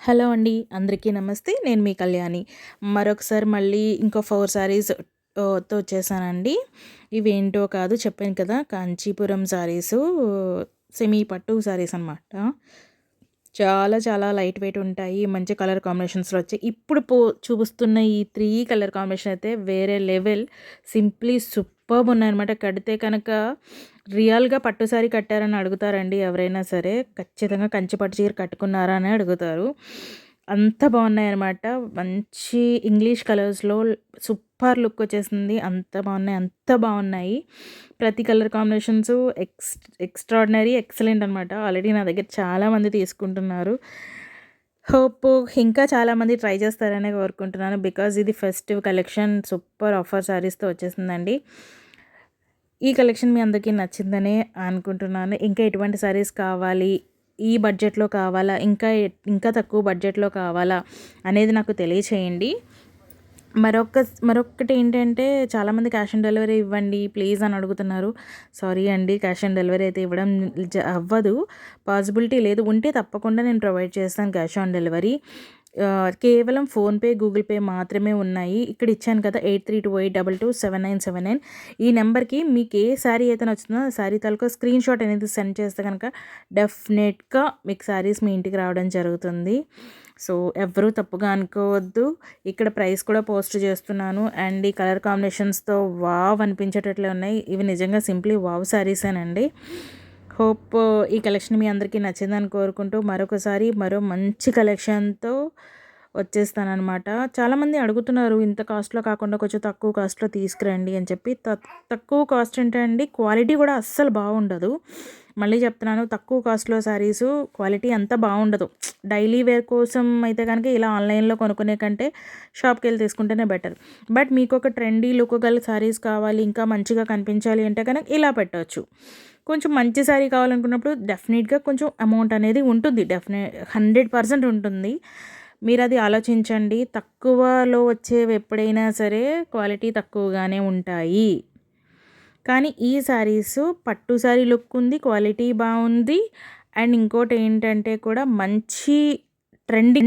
Hello అండి. అందరికీ నమస్తే. నేను మీ కళ్యాణి. మరొకసారి మళ్ళీ ఇంకో 4 శారీస్ తో వచ్చేసానండి. ఇవేంటో కాదు చెప్పాను కదా! కాంచీపురం శారీసు సెమీ పట్టు శారీస్ అనమాట. చాలా చాలా లైట్ వెయిట్ ఉంటాయి. మంచి కలర్ కాంబినేషన్స్‌లో వచ్చాయి. ఇప్పుడు చూపిస్తున్న ఈ 3 కలర్ కాంబినేషన్ అయితే వేరే లెవెల్. సింప్లీ సూపర్బ్ ఉన్నాయన్నమాట. కడితే కనుక రియల్‌గా పట్టు సారీ కట్టారని అడుగుతారండి ఎవరైనా సరే. ఖచ్చితంగా కంచి పట్టు చీర కట్టుకున్నారా అని అడుగుతారు. అంత బాగున్నాయన్నమాట. మంచి ఇంగ్లీష్ కలర్స్‌లో సూపర్ లుక్ వచ్చేసింది. అంత బాగున్నాయి. అంత బాగున్నాయి. ప్రతి కలర్ కాంబినేషన్స్ ఎక్స్ట్రార్డినరీ ఎక్సలెంట్ అనమాట. ఆల్రెడీ నా దగ్గర చాలామంది తీసుకుంటున్నారు. హోప్ ఇంకా చాలామంది ట్రై చేస్తారనే కోరుకుంటున్నాను. బికాజ్ ఇది ఫెస్టివ్ కలెక్షన్ సూపర్ ఆఫర్ శారీస్‌తో వచ్చేసిందండి. ఈ కలెక్షన్ మీ అందరికీ నచ్చిందనే అనుకుంటున్నాను. ఇంకా ఎటువంటి శారీస్ కావాలి, ఈ బడ్జెట్‌లో కావాలా, ఇంకా తక్కువ బడ్జెట్‌లో కావాలా అనేది నాకు తెలియచేయండి. మరొకటి ఏంటంటే చాలామంది క్యాష్ ఆన్ డెలివరీ ఇవ్వండి ప్లీజ్ అని అడుగుతున్నారు. సారీ అండి, క్యాష్ ఆన్ డెలివరీ అయితే ఇవ్వడం అవ్వదు. పాసిబిలిటీ లేదు. ఉంటే తప్పకుండా నేను ప్రొవైడ్ చేస్తాను క్యాష్ ఆన్ డెలివరీ. కేవలం ఫోన్‌పే, గూగుల్ పే మాత్రమే ఉన్నాయి. ఇక్కడ ఇచ్చాను కదా 8328227979 ఈ నెంబర్‌కి మీకు ఏ శారీ అయితే నచ్చుతుందో ఆ శారీ తాలూకా స్క్రీన్ షాట్ అనేది సెండ్ చేస్తే కనుక డెఫినెట్‌గా మీకు శారీస్ మీ ఇంటికి రావడం జరుగుతుంది. సో ఎవ్వరూ తప్పుగా అనుకోవద్దు. ఇక్కడ ప్రైస్ కూడా పోస్ట్ చేస్తున్నాను. అండ్ ఈ కలర్ కాంబినేషన్స్‌తో వావ్ అనిపించేటట్లే ఉన్నాయి. ఇవి నిజంగా సింప్లీ వావ్ శారీసేనండి. హోప్ ఈ కలెక్షన్ మీ అందరికీ నచ్చిందని కోరుకుంటూ మరొకసారి మరో మంచి కలెక్షన్‌తో వచ్చేస్తాననమాట. చాలామంది అడుగుతున్నారు ఇంత కాస్ట్‌లో కాకుండా కొంచెం తక్కువ కాస్ట్‌లో తీసుకురండి అని చెప్పి. తక్కువ కాస్ట్ అంటే అండి క్వాలిటీ కూడా అస్సలు బాగుండదు. మళ్ళీ చెప్తున్నాను, తక్కువ కాస్ట్‌లో శారీసు క్వాలిటీ అంత బాగుండదు. డైలీ వేర్ కోసం అయితే కనుక ఇలా ఆన్లైన్‌లో కొనుక్కునే కంటే షాప్‌కెళ్ళి తీసుకుంటేనే బెటర్. బట్ మీకు ఒక ట్రెండీ లుక్ గల శారీస్ కావాలి, ఇంకా మంచిగా కనిపించాలి అంటే కనుక ఇలా పెట్టవచ్చు. కొంచెం మంచి శారీ కావాలనుకున్నప్పుడు డెఫినెట్‌గా కొంచెం అమౌంట్ అనేది ఉంటుంది. 100% ఉంటుంది. మీరది ఆలోచించండి. తక్కువలో వచ్చేవి ఎప్పుడైనా సరే క్వాలిటీ తక్కువగానే ఉంటాయి. కానీ ఈ శారీసు పట్టు శారీ లుక్ ఉంది, క్వాలిటీ బాగుంది. అండ్ ఇంకోటి ఏంటంటే కూడా మంచి ట్రెండింగ్